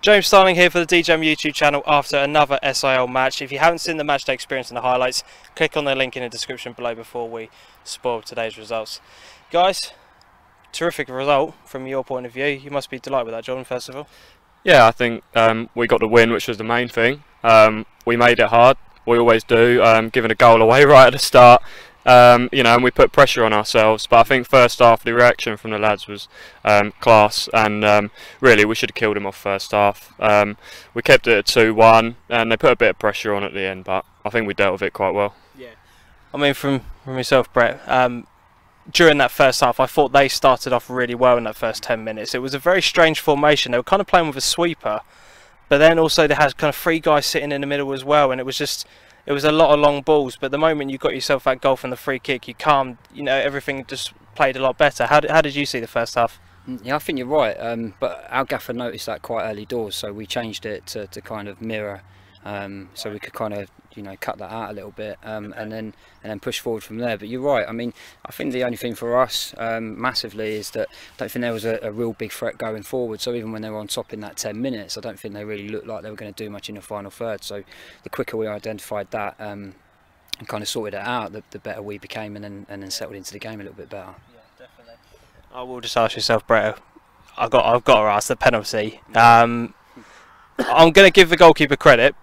James Starling here for the DJM YouTube channel after another SIL match. If you haven't seen the matchday experience and the highlights, click on the link in the description below before we spoil today's results. Guys, terrific result from your point of view. You must be delighted with that, John, first of all. Yeah, I think we got the win, which was the main thing. We made it hard, we always do, giving a goal away right at the start. You know, and we put pressure on ourselves, but I think first half the reaction from the lads was class, and really we should have killed them off first half. We kept it at 2-1 and they put a bit of pressure on at the end, but I think we dealt with it quite well. Yeah, I mean, from yourself, Brett, during that first half I thought they started off really well in that first 10 minutes. It was a very strange formation. They were kind of playing with a sweeper, but then also they had kind of three guys sitting in the middle as well, and it was a lot of long balls, but the moment you got yourself that goal from the free kick, you calmed, you know, everything just played a lot better. How did you see the first half? Yeah, I think you're right, but our gaffer noticed that quite early doors, so we changed it to kind of mirror, so we could kind of, you know, cut that out a little bit, and then push forward from there. But you're right. I mean, I think the only thing for us massively is that I don't think there was a real big threat going forward. So even when they were on top in that 10 minutes, I don't think they really looked like they were going to do much in the final third. So the quicker we identified that and kind of sorted it out, the better we became, and then settled into the game a little bit better. Yeah, definitely. I will just ask yourself, Brett. I've got to ask the penalty. I'm going to give the goalkeeper credit,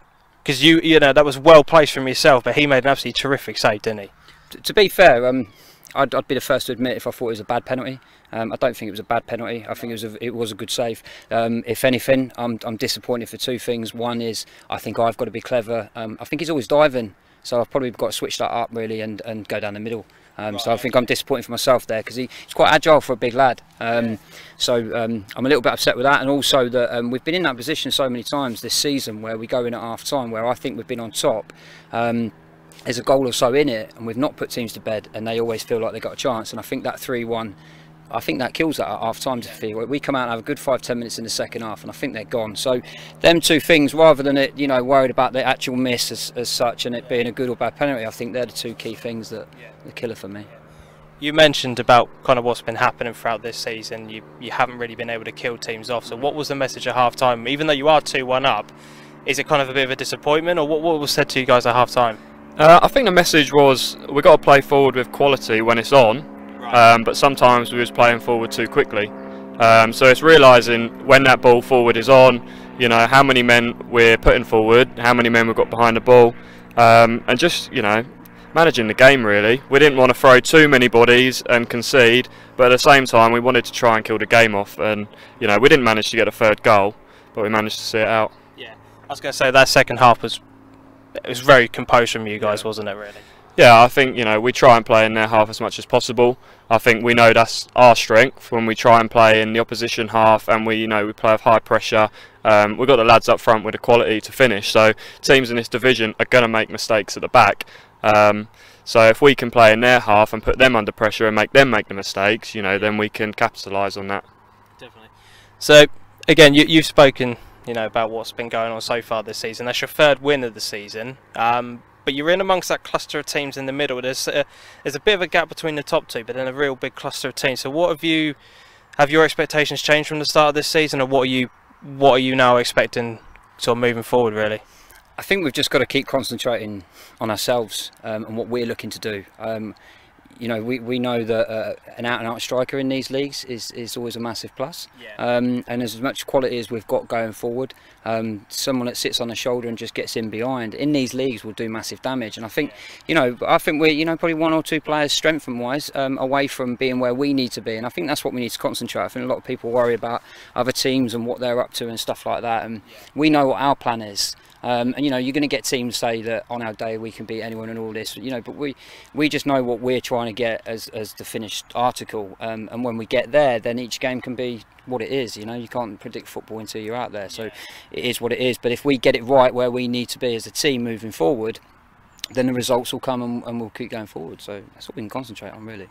because you know that was well placed from yourself, but he made an absolutely terrific save, didn't he? To be fair, I'd be the first to admit if I thought it was a bad penalty. I don't think it was a bad penalty. I think it was a good save. If anything, I'm disappointed for two things. One is I think I've got to be clever. I think he's always diving, so I've probably got to switch that up really and go down the middle. So I think I'm disappointed for myself there, because he's quite agile for a big lad. So I'm a little bit upset with that, and also that we've been in that position so many times this season where we go in at half time where I think we've been on top. There's a goal or so in it and we've not put teams to bed, and they always feel like they've got a chance, and I think that 3-1, I think that kills that at half time defeat. We come out and have a good 5-10 minutes in the second half, and I think they're gone. So them two things, rather than it, you know, worried about the actual miss as such and it being a good or bad penalty, I think they're the two key things that the killer for me. You mentioned about kind of what's been happening throughout this season. You haven't really been able to kill teams off. So what was the message at half time? Even though you are 2-1 up, is it kind of a bit of a disappointment, or what was said to you guys at half time? I think the message was we've got to play forward with quality when it's on. But sometimes we was playing forward too quickly, so it's realising when that ball forward is on, you know, how many men we're putting forward, how many men we've got behind the ball, and just, you know, managing the game really. We didn't want to throw too many bodies and concede, but at the same time we wanted to try and kill the game off, and you know, we didn't manage to get a third goal, but we managed to see it out. Yeah, I was going to say that second half was very composed from you guys, wasn't it, really? Yeah, I think, you know, we try and play in their half as much as possible. I think we know that's our strength when we try and play in the opposition half, and we, you know, we play with high pressure. We've got the lads up front with the quality to finish, so teams in this division are going to make mistakes at the back. So if we can play in their half and put them under pressure and make them make the mistakes, you know, then we can capitalise on that. Definitely. So again, you've spoken, you know, about what's been going on so far this season. That's your third win of the season. But you're in amongst that cluster of teams in the middle. There's a bit of a gap between the top two, but then a real big cluster of teams. So what have your expectations changed from the start of this season, or what are you now expecting sort of moving forward, really? I think we've just got to keep concentrating on ourselves and what we're looking to do. You know, we know that an out-and-out striker in these leagues is always a massive plus. Yeah. And as much quality as we've got going forward, someone that sits on the shoulder and just gets in behind in these leagues will do massive damage. And I think, you know, we're, you know, probably one or two players strength-wise away from being where we need to be. And I think that's what we need to concentrate. I think a lot of people worry about other teams and what they're up to and stuff like that. And we know what our plan is. And you know, you're going to get teams say that on our day we can beat anyone and all this, you know, but we just know what we're trying to get as the finished article, and when we get there, then each game can be what it is. You know, you can't predict football until you're out there, so it is what it is. But if we get it right where we need to be as a team moving forward, then the results will come, and we'll keep going forward. So that's what we can concentrate on, really.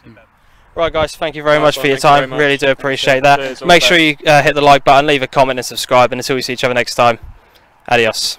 Superb. Right, guys, thank you very much for your time. Really do appreciate that. Make sure you hit the like button, leave a comment and subscribe, and until we see each other next time, adios.